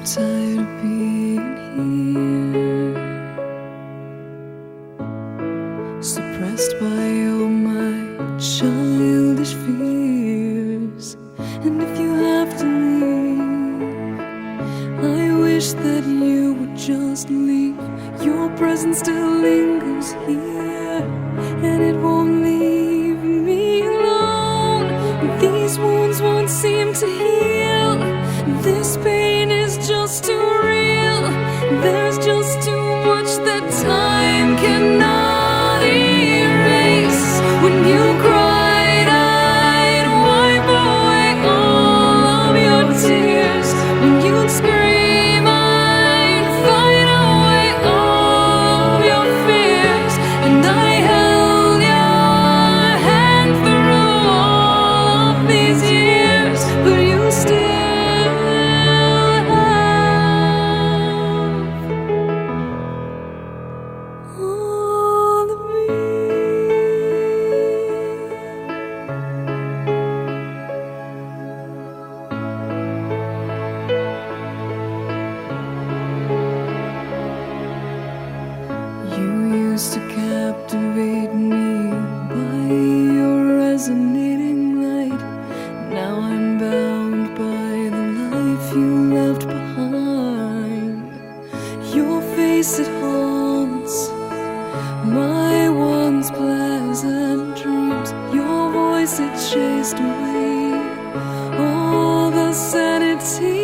tired of being here, suppressed by all my childish fears. And if you have to leave, I wish that you would just leave. Your presence still lingers here, and it won't leave me alone. These wounds won't seem to heal. This pain is just too real. There's just too much that time cannot erase. When you cried, I'd wipe away all of your tears. When you'd scream, I'd fight away all of your fears. And I held your hand through all of these years, but you still all of me. You used to captivate me by your resonating light. Now I'm bound by the life you left behind. Your face, it haunts my once pleasant dreams. Your voice, it chased away all the sanity